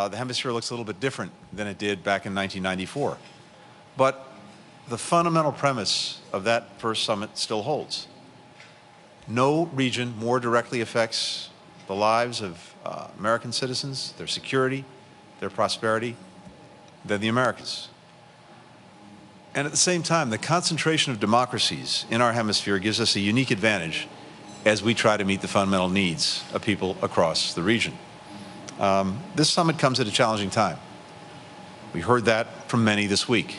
the hemisphere looks a little bit different than it did back in 1994. But the fundamental premise of that first summit still holds. No region more directly affects the lives of American citizens, their security, their prosperity, than the Americas. And at the same time, the concentration of democracies in our hemisphere gives us a unique advantage as we try to meet the fundamental needs of people across the region. This summit comes at a challenging time. We heard that from many this week.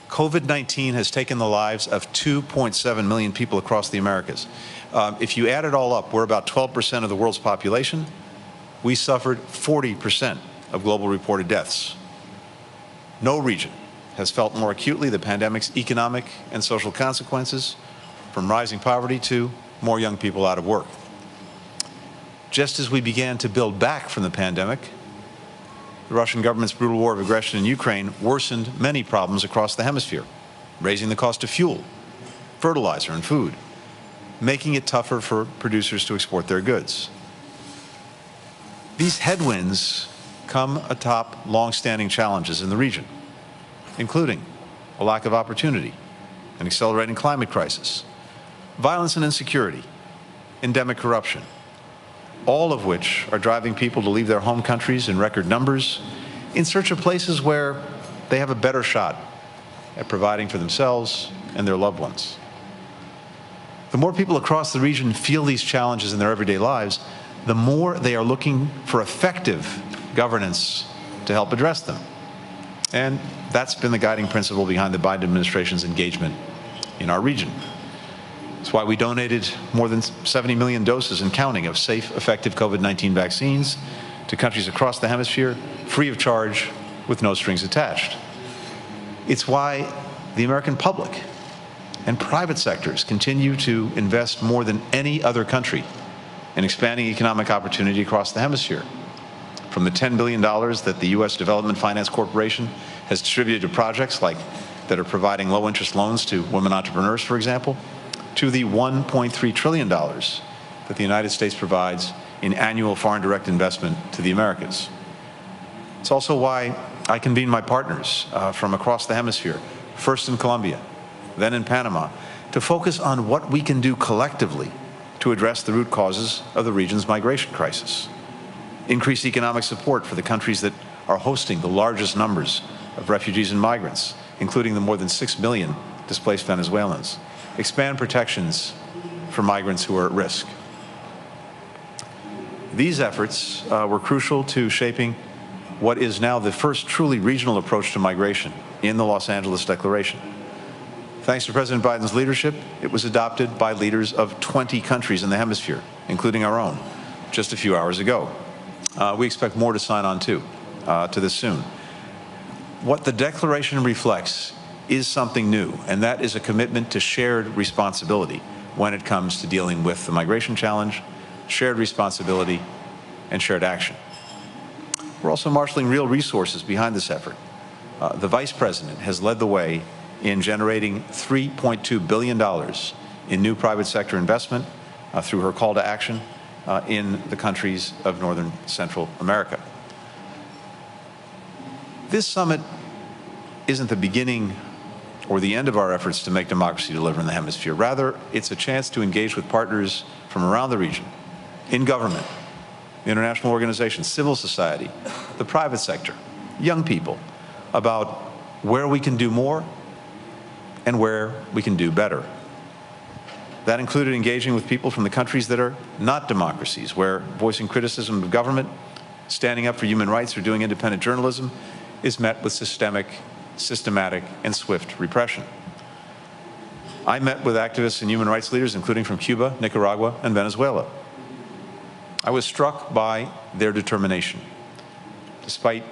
COVID-19 has taken the lives of 2.7 million people across the Americas. If you add it all up, we're about 12% of the world's population. We suffered 40% of global reported deaths. No region has felt more acutely the pandemic's economic and social consequences, from rising poverty to more young people out of work. Just as we began to build back from the pandemic, the Russian government's brutal war of aggression in Ukraine worsened many problems across the hemisphere, raising the cost of fuel, fertilizer, and food, making it tougher for producers to export their goods. These headwinds come atop long-standing challenges in the region, including a lack of opportunity, an accelerating climate crisis, violence and insecurity, endemic corruption, all of which are driving people to leave their home countries in record numbers in search of places where they have a better shot at providing for themselves and their loved ones. The more people across the region feel these challenges in their everyday lives, the more they are looking for effective governance to help address them. And that's been the guiding principle behind the Biden administration's engagement in our region. That's why we donated more than 70 million doses and counting of safe, effective COVID-19 vaccines to countries across the hemisphere, free of charge, with no strings attached. It's why the American public and private sectors continue to invest more than any other country in expanding economic opportunity across the hemisphere. From the $10 billion that the U.S. Development Finance Corporation has distributed to projects like that are providing low-interest loans to women entrepreneurs, for example, to the $1.3 trillion that the United States provides in annual foreign direct investment to the Americas. It's also why I convened my partners from across the hemisphere, first in Colombia, then in Panama, to focus on what we can do collectively to address the root causes of the region's migration crisis. Increase economic support for the countries that are hosting the largest numbers of refugees and migrants, including the more than 6 million displaced Venezuelans. Expand protections for migrants who are at risk. These efforts were crucial to shaping what is now the first truly regional approach to migration in the Los Angeles Declaration. Thanks to President Biden's leadership, it was adopted by leaders of 20 countries in the hemisphere, including our own, just a few hours ago. We expect more to sign on to this soon. What the Declaration reflects is something new, and that is a commitment to shared responsibility when it comes to dealing with the migration challenge, shared responsibility, and shared action. We're also marshaling real resources behind this effort. The Vice President has led the way in generating $3.2 billion in new private sector investment through her call to action in the countries of Northern Central America. This summit isn't the beginning or the end of our efforts to make democracy deliver in the hemisphere. Rather, it's a chance to engage with partners from around the region, in government, international organizations, civil society, the private sector, young people, about where we can do more and where we can do better. That included engaging with people from the countries that are not democracies, where voicing criticism of government, standing up for human rights, or doing independent journalism is met with systematic, and swift repression. I met with activists and human rights leaders, including from Cuba, Nicaragua, and Venezuela. I was struck by their determination. Despite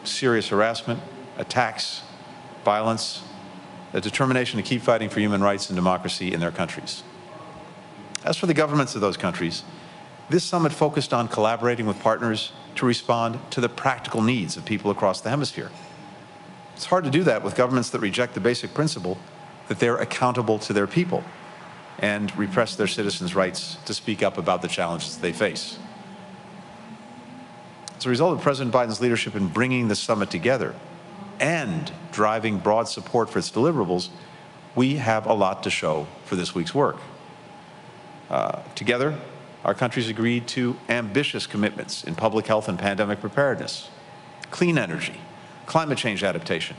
serious harassment, attacks, violence, the determination to keep fighting for human rights and democracy in their countries. As for the governments of those countries, this summit focused on collaborating with partners to respond to the practical needs of people across the hemisphere. It's hard to do that with governments that reject the basic principle that they're accountable to their people and repress their citizens' rights to speak up about the challenges they face. As a result of President Biden's leadership in bringing the summit together and driving broad support for its deliverables, we have a lot to show for this week's work. Together, our countries agreed to ambitious commitments in public health and pandemic preparedness, clean energy, climate change adaptation,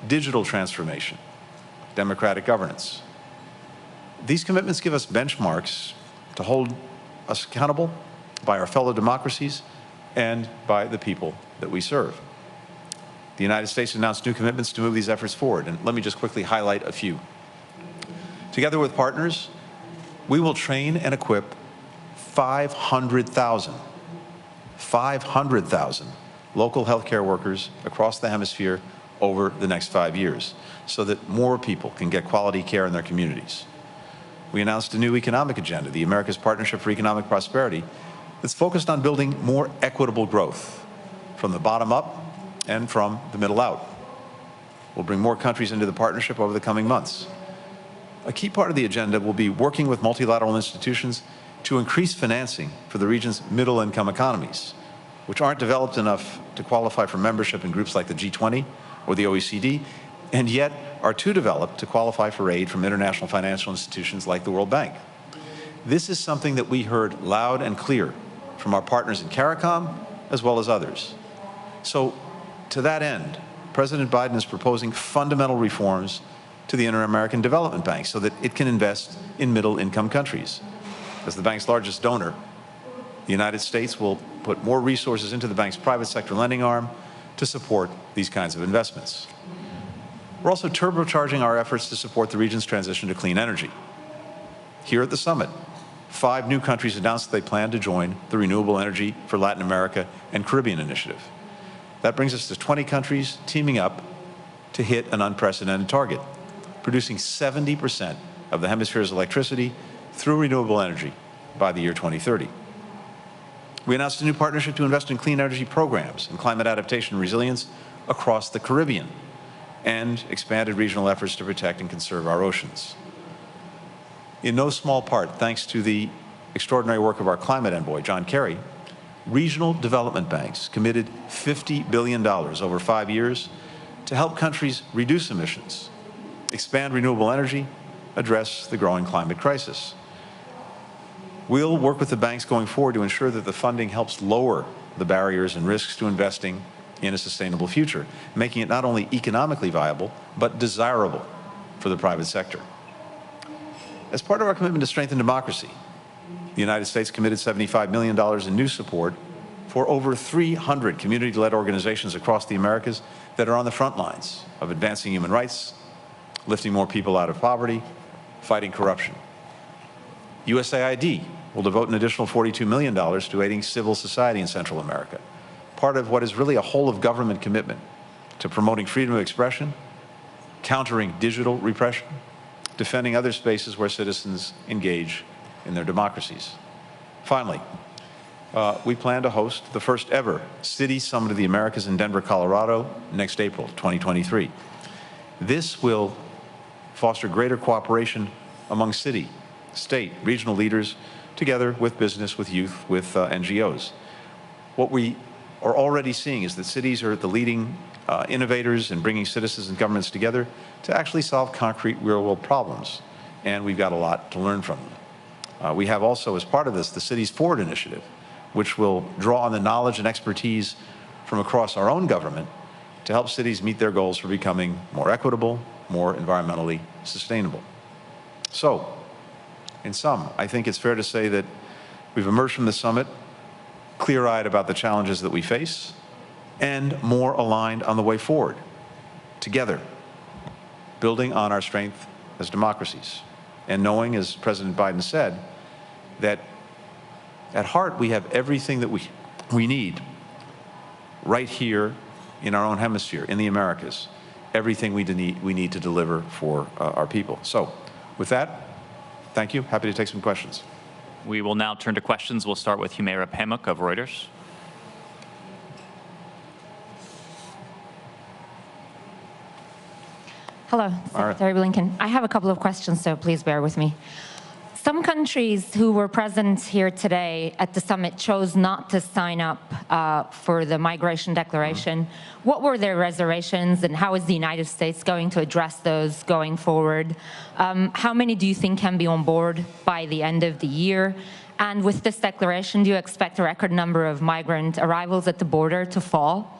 digital transformation, democratic governance. These commitments give us benchmarks to hold us accountable by our fellow democracies and by the people that we serve. The United States announced new commitments to move these efforts forward, and let me just quickly highlight a few. Together with partners, we will train and equip 500,000 local healthcare workers across the hemisphere over the next 5 years so that more people can get quality care in their communities. We announced a new economic agenda, the America's Partnership for Economic Prosperity, that's focused on building more equitable growth from the bottom up and from the middle out. We'll bring more countries into the partnership over the coming months. A key part of the agenda will be working with multilateral institutions to increase financing for the region's middle-income economies, which aren't developed enough to qualify for membership in groups like the G20 or the OECD, and yet are too developed to qualify for aid from international financial institutions like the World Bank. This is something that we heard loud and clear from our partners in CARICOM, as well as others. So, to that end, President Biden is proposing fundamental reforms to the Inter-American Development Bank so that it can invest in middle-income countries. As the bank's largest donor, the United States will put more resources into the bank's private sector lending arm to support these kinds of investments. We're also turbocharging our efforts to support the region's transition to clean energy. Here at the summit, 5 new countries announced that they plan to join the Renewable Energy for Latin America and Caribbean initiative. That brings us to 20 countries teaming up to hit an unprecedented target, producing 70% of the hemisphere's electricity through renewable energy by the year 2030. We announced a new partnership to invest in clean energy programs and climate adaptation and resilience across the Caribbean, and expanded regional efforts to protect and conserve our oceans. In no small part, thanks to the extraordinary work of our climate envoy, John Kerry, regional development banks committed $50 billion over 5 years to help countries reduce emissions, expand renewable energy, address the growing climate crisis. We'll work with the banks going forward to ensure that the funding helps lower the barriers and risks to investing in a sustainable future, making it not only economically viable, but desirable for the private sector. As part of our commitment to strengthen democracy, the United States committed $75 million in new support for over 300 community-led organizations across the Americas that are on the front lines of advancing human rights, lifting more people out of poverty, fighting corruption. USAID will devote an additional $42 million to aiding civil society in Central America, part of what is really a whole-of-government commitment to promoting freedom of expression, countering digital repression, defending other spaces where citizens engage in their democracies. Finally, we plan to host the first ever City Summit of the Americas in Denver, Colorado, next April, 2023. This will foster greater cooperation among city, state, regional leaders, together with business, with youth, with NGOs. What we are already seeing is that cities are the leading innovators in bringing citizens and governments together to actually solve concrete real-world problems, and we've got a lot to learn from them. We have also, as part of this, the Cities Forward initiative, which will draw on the knowledge and expertise from across our own government to help cities meet their goals for becoming more equitable, more environmentally sustainable. So, in sum, I think it's fair to say that we've emerged from the summit clear-eyed about the challenges that we face and more aligned on the way forward, together, building on our strength as democracies, and knowing, as President Biden said, that at heart we have everything that we need right here in our own hemisphere, in the Americas, everything we need to deliver for our people. So, with that, thank you. Happy to take some questions. We will now turn to questions. We'll start with Humaira Pamuk of Reuters. Hello, Secretary Blinken. I have a couple of questions, so please bear with me. Some countries countries who were present here today at the summit chose not to sign up for the migration declaration. What were their reservations, and how is the United States going to address those going forward? How many do you think can be on board by the end of the year? And with this declaration, do you expect a record number of migrant arrivals at the border to fall?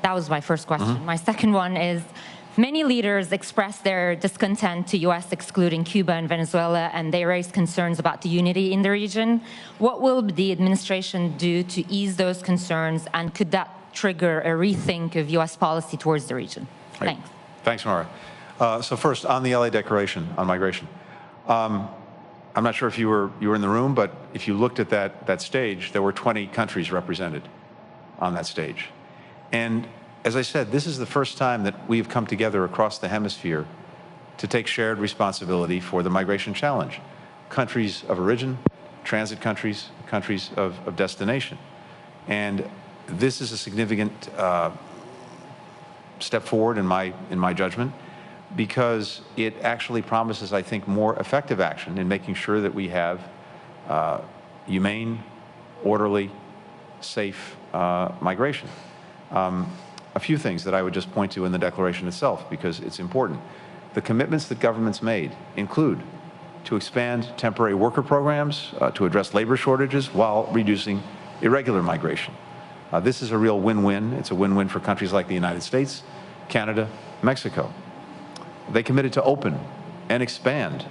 That was my first question. My second one is, many leaders expressed their discontent to U.S. excluding Cuba and Venezuela, and they raised concerns about the unity in the region. What will the administration do to ease those concerns, and could that trigger a rethink of U.S. policy towards the region? Right. Thanks. Thanks, Mara. So first, on the LA Declaration on migration. I'm not sure if you were in the room, but if you looked at that stage, there were 20 countries represented on that stage. And as I said, this is the first time that we've come together across the hemisphere to take shared responsibility for the migration challenge. Countries of origin, transit countries, countries of destination. And this is a significant step forward in my judgment, because it actually promises, I think, more effective action in making sure that we have humane, orderly, safe migration. A few things that I would just point to in the declaration itself, because it's important. The commitments that governments made include to expand temporary worker programs, to address labor shortages while reducing irregular migration. This is a real win-win. It's a win-win for countries like the United States, Canada, Mexico. They committed to open and expand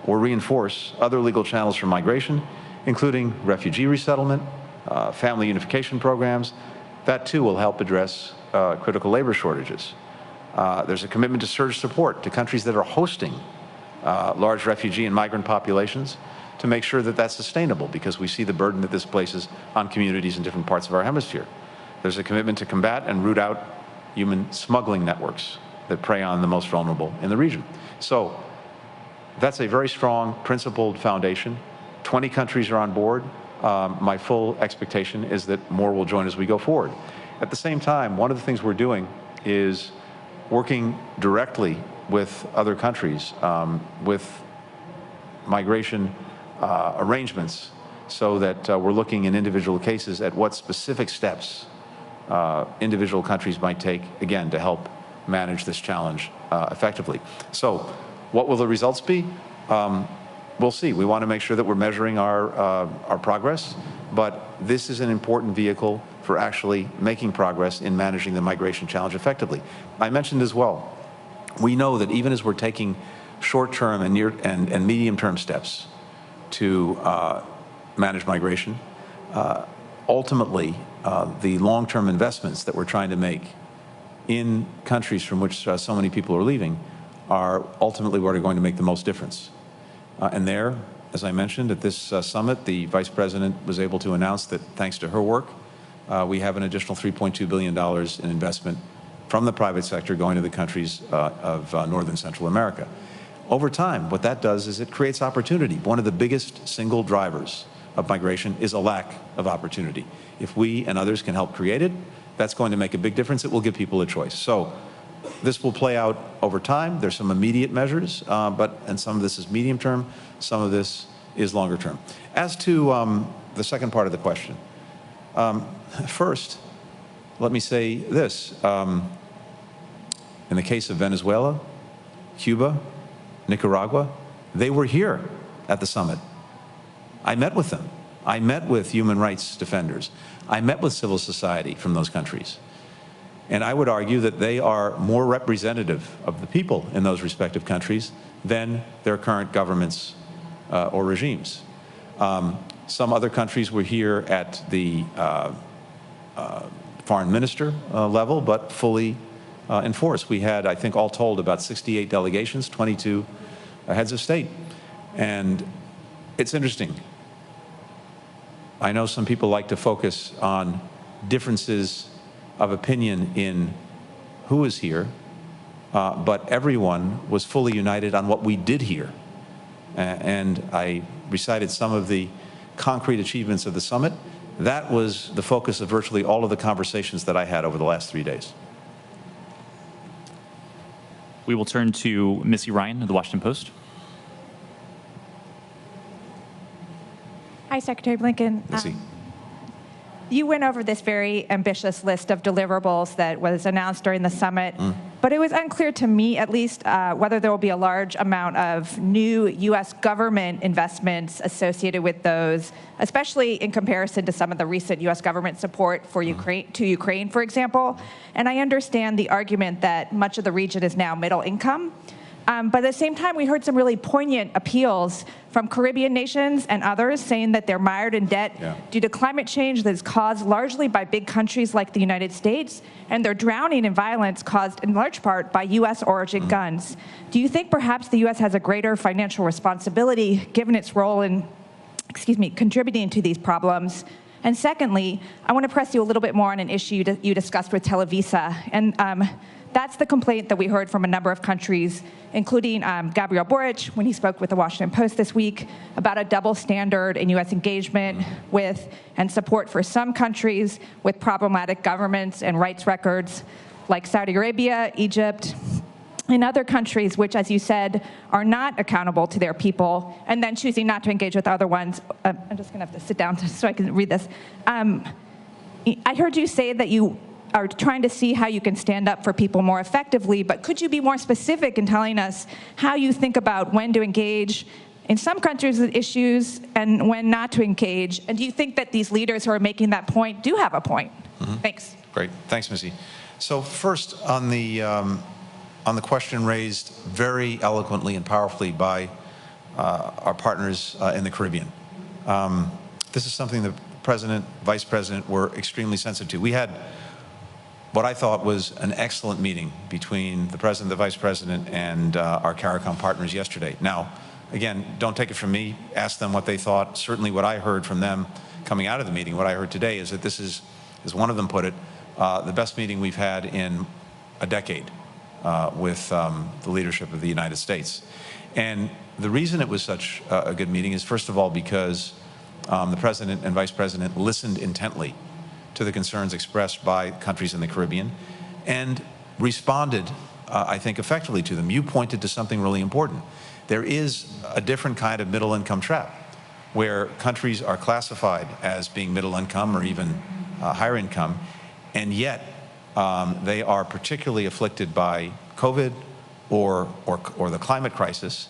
or reinforce other legal channels for migration, including refugee resettlement, family unification programs. That too will help address critical labor shortages. There's a commitment to surge support to countries that are hosting large refugee and migrant populations to make sure that that's sustainable, because we see the burden that this places on communities in different parts of our hemisphere. There's a commitment to combat and root out human smuggling networks that prey on the most vulnerable in the region. So that's a very strong, principled foundation. 20 countries are on board. My full expectation is that more will join as we go forward. At the same time, one of the things we're doing is working directly with other countries with migration arrangements, so that we're looking in individual cases at what specific steps individual countries might take, again, to help manage this challenge effectively. So what will the results be? We'll see. We want to make sure that we're measuring our progress, but this is an important vehicle for actually making progress in managing the migration challenge effectively. I mentioned as well, we know that even as we're taking short-term and near and medium-term steps to manage migration, ultimately the long-term investments that we're trying to make in countries from which so many people are leaving are ultimately what are going to make the most difference. And there, as I mentioned, at this summit, the Vice President was able to announce that thanks to her work, we have an additional $3.2 billion in investment from the private sector going to the countries of North and Central America. Over time, what that does is it creates opportunity. One of the biggest single drivers of migration is a lack of opportunity. If we and others can help create it, that's going to make a big difference. It will give people a choice. So this will play out over time. There's some immediate measures, and some of this is medium term, some of this is longer term. As to the second part of the question, first, let me say this. In the case of Venezuela, Cuba, Nicaragua, they were here at the summit. I met with them. I met with human rights defenders. I met with civil society from those countries. And I would argue that they are more representative of the people in those respective countries than their current governments or regimes. Some other countries were here at the foreign minister level, but fully in force. We had, I think, all told, about 68 delegations, 22 heads of state. And it's interesting. I know some people like to focus on differences of opinion in who is here, but everyone was fully united on what we did here. And I recited some of the concrete achievements of the summit. That was the focus of virtually all of the conversations that I had over the last 3 days. We will turn to Missy Ryan of the Washington Post. Hi, Secretary Blinken. Missy. You went over this very ambitious list of deliverables that was announced during the summit, but it was unclear to me, at least, whether there will be a large amount of new U.S. government investments associated with those, especially in comparison to some of the recent U.S. government support for Ukraine, for example. And I understand the argument that much of the region is now middle income. But at the same time, we heard some really poignant appeals from Caribbean nations and others saying that they're mired in debt due to climate change that is caused largely by big countries like the United States, and they're drowning in violence caused in large part by U.S. origin guns. Do you think perhaps the U.S. has a greater financial responsibility given its role in, contributing to these problems? And secondly, I want to press you a little bit more on an issue you discussed with Televisa. And that's the complaint that we heard from a number of countries, including Gabriel Boric, when he spoke with the Washington Post this week, about a double standard in U.S. engagement with and support for some countries with problematic governments and rights records, like Saudi Arabia, Egypt, and other countries which, as you said, are not accountable to their people, and then choosing not to engage with other ones. I'm just going to have to sit down so I can read this. I heard you say that you are trying to see how you can stand up for people more effectively, but could you be more specific in telling us how you think about when to engage in some countries with issues and when not to engage? And do you think that these leaders who are making that point do have a point? Thanks. Great. Thanks, Missy. So first, on the question raised very eloquently and powerfully by our partners in the Caribbean. This is something the President, Vice President were extremely sensitive to. We had what I thought was an excellent meeting between the President, the Vice President, and our CARICOM partners yesterday. Now, again, don't take it from me. Ask them what they thought. Certainly what I heard from them coming out of the meeting, what I heard today is that this is, as one of them put it, the best meeting we've had in a decade with the leadership of the United States. And the reason it was such a good meeting is, first of all, because the President and Vice President listened intently to the concerns expressed by countries in the Caribbean and responded, I think, effectively to them. You pointed to something really important. There is a different kind of middle income trap where countries are classified as being middle income or even higher income, and yet they are particularly afflicted by COVID or the climate crisis.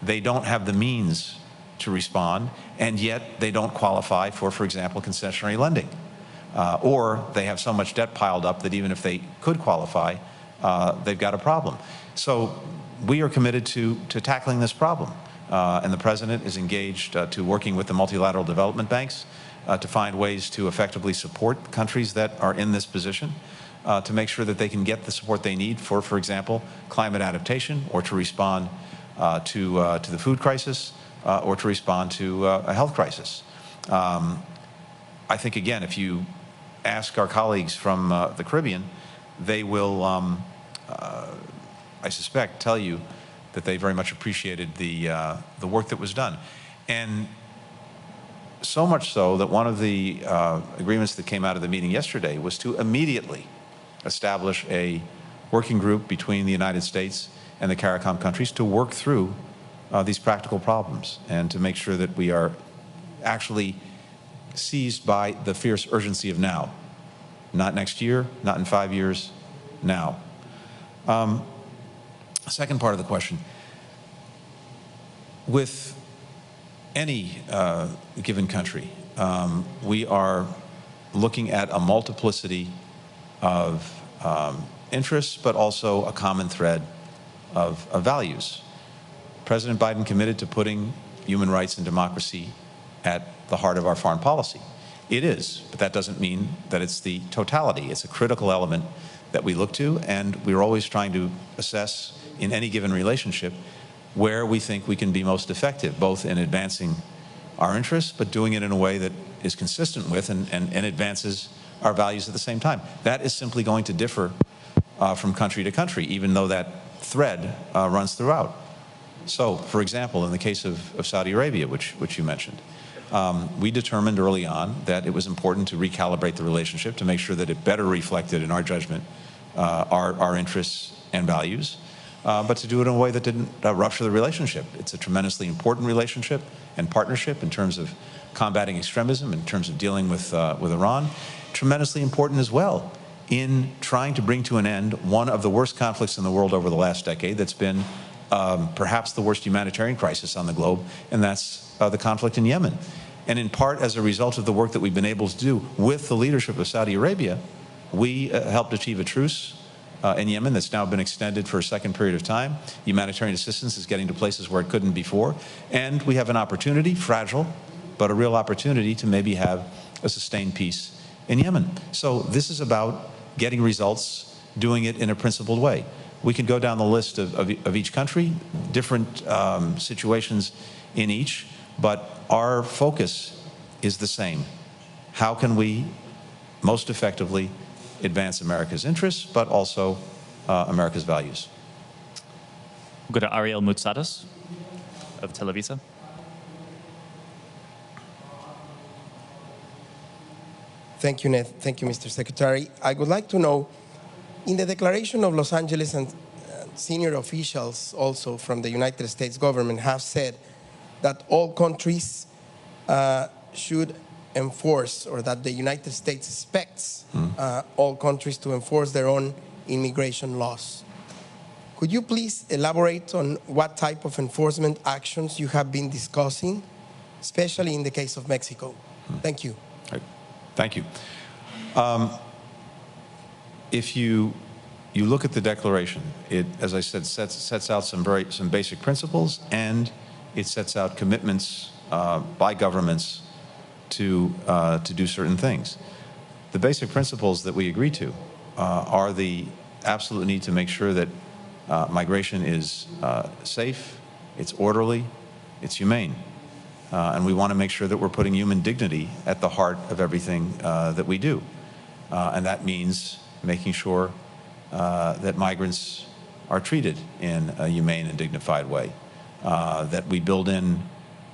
They don't have the means to respond, and yet they don't qualify for example, concessionary lending. Or they have so much debt piled up that even if they could qualify, they've got a problem. So we are committed to tackling this problem. And the President is engaged to working with the multilateral development banks to find ways to effectively support countries that are in this position, to make sure that they can get the support they need for example, climate adaptation, or to respond to the food crisis, or to respond to a health crisis. I think, again, if you ask our colleagues from the Caribbean, they will, I suspect, tell you that they very much appreciated the work that was done. And so much so that one of the agreements that came out of the meeting yesterday was to immediately establish a working group between the United States and the CARICOM countries to work through these practical problems and to make sure that we are actually seized by the fierce urgency of now. Not next year, not in 5 years, now. Second part of the question. With any given country, we are looking at a multiplicity of interests, but also a common thread of values. President Biden committed to putting human rights and democracy at the heart of our foreign policy. It is, but that doesn't mean that it's the totality. It's a critical element that we look to, and we're always trying to assess in any given relationship where we think we can be most effective, both in advancing our interests, but doing it in a way that is consistent with and advances our values at the same time. That is simply going to differ from country to country, even though that thread runs throughout. So, for example, in the case of Saudi Arabia, which you mentioned, we determined early on that it was important to recalibrate the relationship to make sure that it better reflected, in our judgment, our interests and values, but to do it in a way that didn't rupture the relationship. It's a tremendously important relationship and partnership in terms of combating extremism, in terms of dealing with Iran. Tremendously important as well in trying to bring to an end one of the worst conflicts in the world over the last decade that's been perhaps the worst humanitarian crisis on the globe, and that's the conflict in Yemen. And in part, as a result of the work that we've been able to do with the leadership of Saudi Arabia, we helped achieve a truce in Yemen that's now been extended for a second period of time. Humanitarian assistance is getting to places where it couldn't before. And we have an opportunity, fragile, but a real opportunity to maybe have a sustained peace in Yemen. So this is about getting results, doing it in a principled way. We could go down the list of each country, different situations in each, but our focus is the same. How can we most effectively advance America's interests, but also America's values? We'll go to Ariel Moutsadas of Televisa. Thank you, Ned. Thank you, Mr. Secretary. I would like to know, in the declaration of Los Angeles, and senior officials also from the United States government have said that all countries should enforce, or that the United States expects all countries to enforce their own immigration laws. Could you please elaborate on what type of enforcement actions you have been discussing, especially in the case of Mexico? Thank you. Thank you. If you look at the declaration, it, as I said, sets out some basic principles, and it sets out commitments by governments to do certain things. The basic principles that we agree to are the absolute need to make sure that migration is safe, it's orderly, it's humane. And we want to make sure that we're putting human dignity at the heart of everything that we do. And that means making sure that migrants are treated in a humane and dignified way, that we build in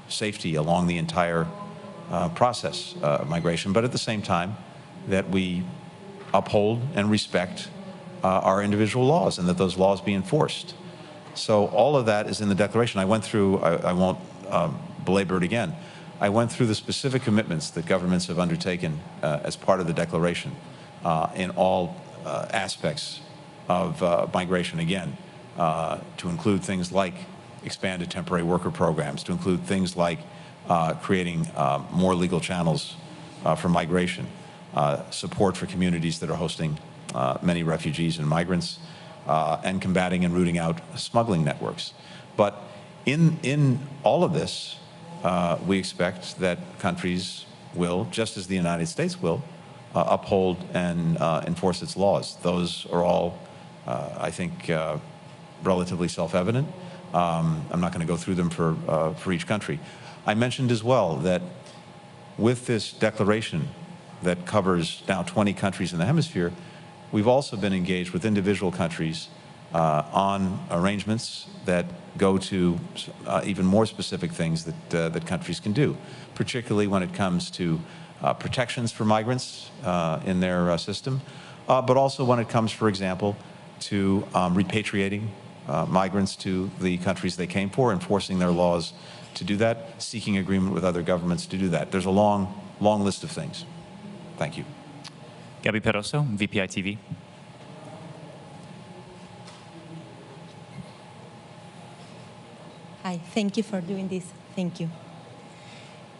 safety along the entire process of migration, but at the same time that we uphold and respect our individual laws, and that those laws be enforced. So all of that is in the declaration. I went through, I won't belabor it again. I went through the specific commitments that governments have undertaken as part of the declaration in all aspects of migration, again, to include things like expanded temporary worker programs, to include things like creating more legal channels for migration, support for communities that are hosting many refugees and migrants, and combating and rooting out smuggling networks. But in all of this, we expect that countries will, just as the United States will, uphold and enforce its laws. Those are all, I think, relatively self-evident. I'm not going to go through them for each country. I mentioned as well that with this declaration that covers now 20 countries in the hemisphere, we've also been engaged with individual countries on arrangements that go to even more specific things that countries can do, particularly when it comes to protections for migrants in their system, but also when it comes, for example, to repatriating migrants to the countries they came for, enforcing their laws to do that, seeking agreement with other governments to do that. There's a long list of things. Thank you. Gabby Peroso, VPI TV. Hi, thank you for doing this. Thank you.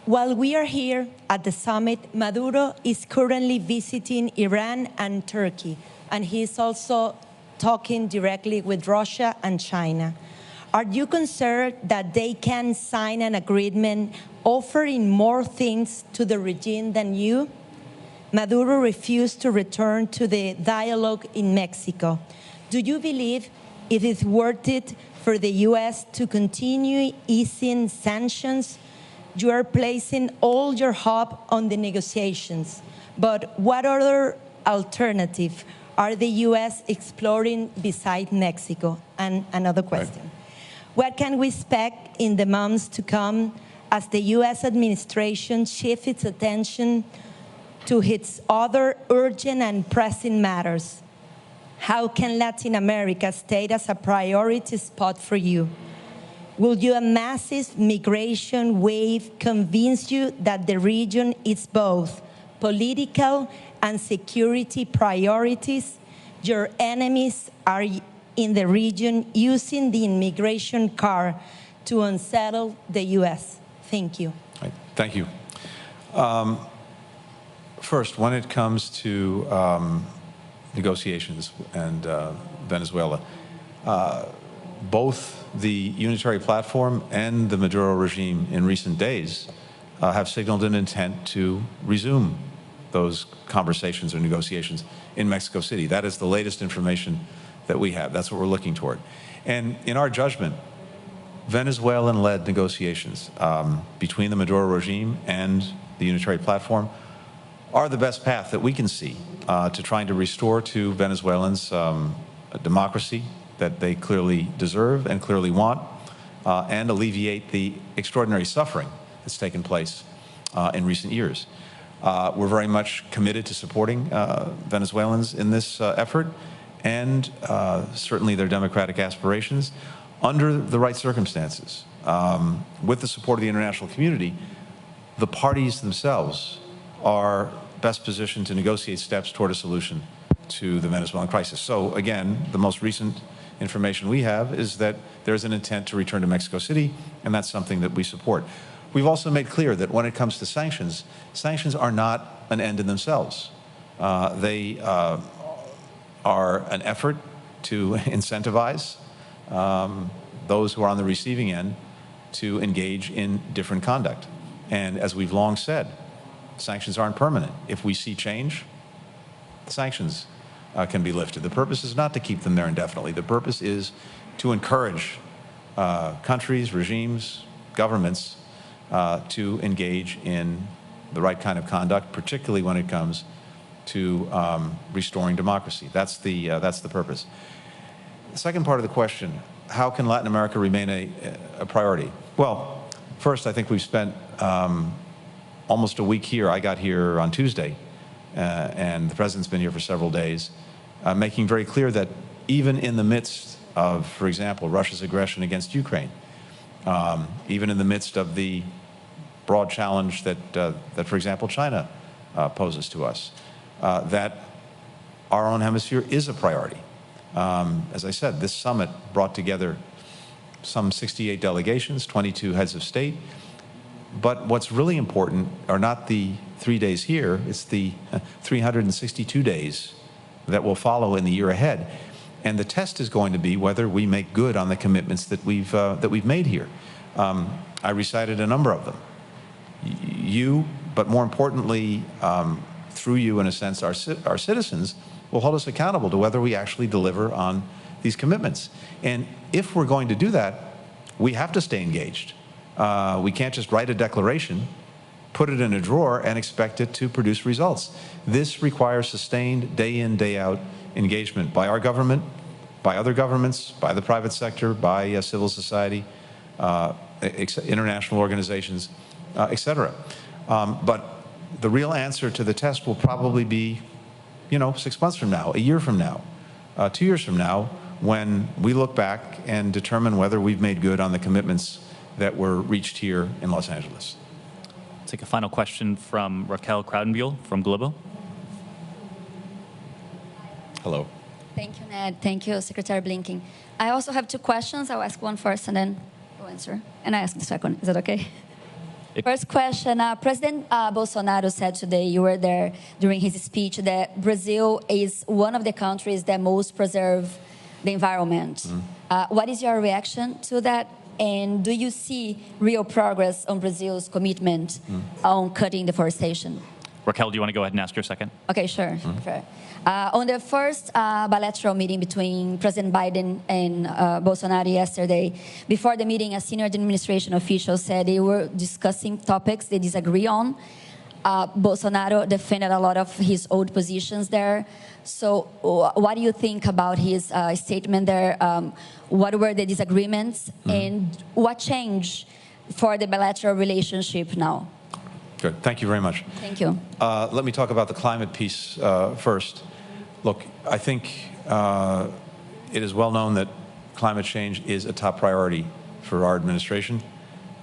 While we are here at the summit, Maduro is currently visiting Iran and Turkey, and he is also talking directly with Russia and China. Are you concerned that they can sign an agreement offering more things to the regime than you? Maduro refused to return to the dialogue in Mexico. Do you believe it is worth it for the U.S. to continue easing sanctions? You are placing all your hope on the negotiations, but what other alternative are the U.S. exploring beside Mexico? And another question. Right. What can we expect in the months to come as the U.S. administration shifts its attention to its other urgent and pressing matters? How can Latin America stay as a priority spot for you? Will a massive migration wave convince you that the region is both political and security priorities? Your enemies are in the region using the immigration card to unsettle the U.S. Thank you. Right. Thank you. First, when it comes to negotiations and Venezuela, both the unitary platform and the Maduro regime in recent days have signaled an intent to resume those conversations or negotiations in Mexico City. That is the latest information that we have. That's what we're looking toward. And in our judgment, Venezuelan-led negotiations between the Maduro regime and the unitary platform are the best path that we can see to trying to restore to Venezuelans a democracy that they clearly deserve and clearly want, and alleviate the extraordinary suffering that's taken place in recent years. We're very much committed to supporting Venezuelans in this effort, and certainly their democratic aspirations under the right circumstances. With the support of the international community, the parties themselves are best positioned to negotiate steps toward a solution to the Venezuelan crisis. So again, the most recent information we have is that there's an intent to return to Mexico City, and that's something that we support. We've also made clear that when it comes to sanctions, sanctions are not an end in themselves. They are an effort to incentivize those who are on the receiving end to engage in different conduct. And as we've long said, sanctions aren't permanent. If we see change, sanctions can be lifted. The purpose is not to keep them there indefinitely. The purpose is to encourage countries, regimes, governments to engage in the right kind of conduct, particularly when it comes to restoring democracy. That's the purpose. The second part of the question, how can Latin America remain a priority? Well, first, I think we've spent almost a week here. I got here on Tuesday, and the president's been here for several days, making very clear that even in the midst of, for example, Russia's aggression against Ukraine, even in the midst of the broad challenge that, for example, China poses to us, that our own hemisphere is a priority. As I said, this summit brought together some 68 delegations, 22 heads of state. But what's really important are not the 3 days here, it's the 362 days that will follow in the year ahead. And the test is going to be whether we make good on the commitments that we've made here. I recited a number of them. You, but more importantly, through you, in a sense, our citizens will hold us accountable to whether we actually deliver on these commitments. And if we're going to do that, we have to stay engaged. We can't just write a declaration, put it in a drawer, and expect it to produce results. This requires sustained, day in, day out engagement by our government, by other governments, by the private sector, by civil society, international organizations, et cetera. But the real answer to the test will probably be, 6 months from now, a year from now, 2 years from now, when we look back and determine whether we've made good on the commitments that were reached here in Los Angeles. I'll take a final question from Raquel Crowdenbuhl from Globo. Hello. Thank you, Ned. Thank you, Secretary Blinken. I also have two questions. I'll ask one first and then you'll answer. And I ask the second. Is that okay? First question, President Bolsonaro said today, you were there during his speech, that Brazil is one of the countries that most preserve the environment. What is your reaction to that? And do you see real progress on Brazil's commitment on cutting deforestation? Raquel, do you want to go ahead and ask your second? Okay, sure. Fair. On the first bilateral meeting between President Biden and Bolsonaro yesterday, before the meeting, a senior administration official said they were discussing topics they disagree on. Bolsonaro defended a lot of his old positions there. So what do you think about his statement there? What were the disagreements? And what changed for the bilateral relationship now? Good. Thank you very much. Thank you. Let me talk about the climate piece first. Look, I think it is well known that climate change is a top priority for our administration,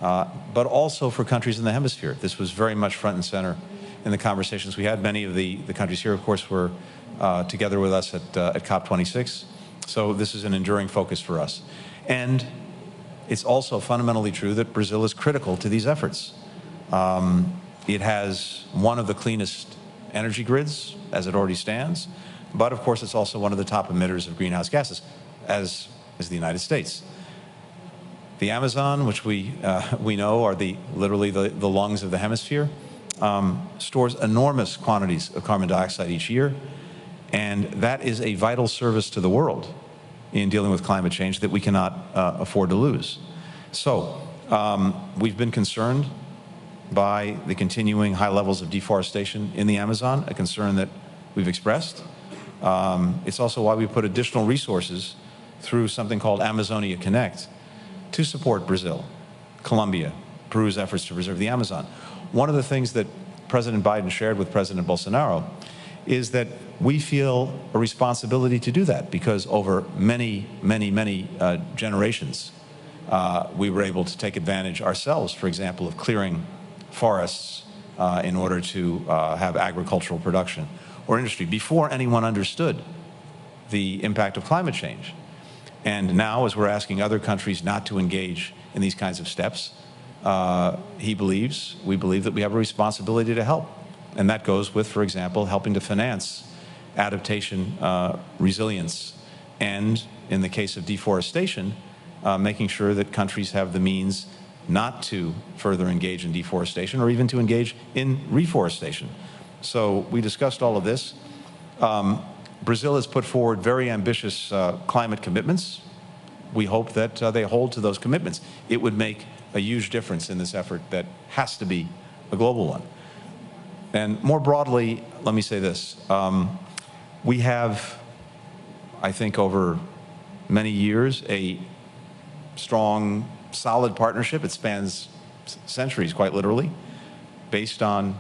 but also for countries in the hemisphere. This was very much front and center in the conversations we had. Many of the countries here, of course, were together with us at COP26. So this is an enduring focus for us. And it's also fundamentally true that Brazil is critical to these efforts. It has one of the cleanest energy grids, as it already stands, but of course it's also one of the top emitters of greenhouse gases, as is the United States. The Amazon, which we know are literally the lungs of the hemisphere, stores enormous quantities of carbon dioxide each year, and that is a vital service to the world in dealing with climate change that we cannot afford to lose. So we've been concerned by the continuing high levels of deforestation in the Amazon, a concern that we've expressed. It's also why we put additional resources through something called Amazonia Connect to support Brazil, Colombia, Peru's efforts to preserve the Amazon. One of the things that President Biden shared with President Bolsonaro is that we feel a responsibility to do that because over many generations, we were able to take advantage ourselves, for example, of clearing forests in order to have agricultural production or industry before anyone understood the impact of climate change. And now, as we're asking other countries not to engage in these kinds of steps, we believe that we have a responsibility to help. And that goes with, for example, helping to finance adaptation, resilience, and in the case of deforestation, making sure that countries have the means not to further engage in deforestation or even to engage in reforestation. So we discussed all of this. Brazil has put forward very ambitious climate commitments. We hope that they hold to those commitments. It would make a huge difference in this effort that has to be a global one. And more broadly, let me say this. We have, I think, over many years, a strong, solid partnership. It spans centuries, quite literally, based on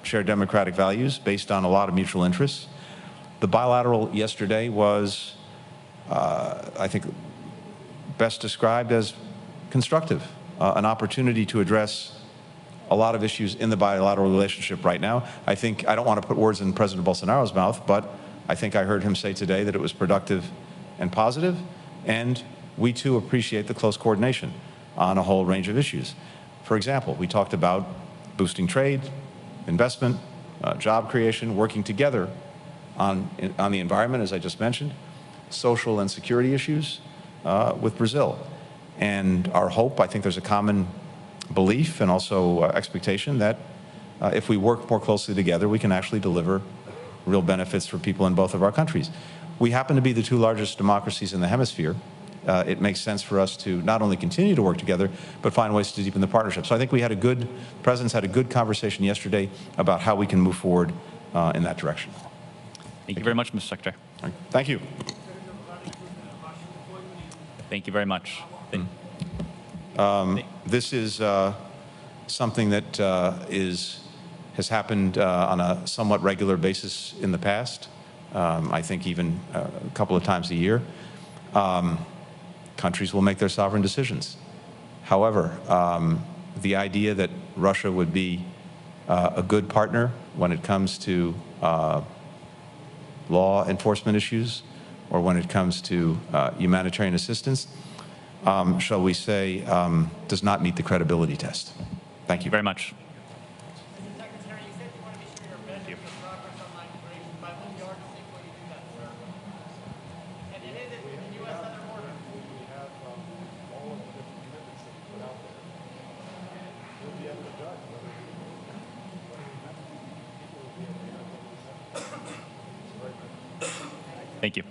shared democratic values, based on a lot of mutual interests. The bilateral yesterday was, I think, best described as constructive, an opportunity to address a lot of issues in the bilateral relationship right now. I don't want to put words in President Bolsonaro's mouth, but I think I heard him say today that it was productive and positive, and we too appreciate the close coordination on a whole range of issues. For example, we talked about boosting trade, investment, job creation, working together on the environment, as I just mentioned, social and security issues with Brazil. And our hope, I think there's a common belief and also expectation that if we work more closely together, we can actually deliver real benefits for people in both of our countries. We happen to be the two largest democracies in the hemisphere. It makes sense for us to not only continue to work together, but find ways to deepen the partnership. So I think Presidents had a good conversation yesterday about how we can move forward in that direction. Thank you very much, Mr. Secretary. Thank you. Thank you very much. This is something that has happened on a somewhat regular basis in the past, I think even a couple of times a year. Countries will make their sovereign decisions. However, the idea that Russia would be a good partner when it comes to law enforcement issues or when it comes to humanitarian assistance, shall we say, does not meet the credibility test. Thank you very much. Thank you.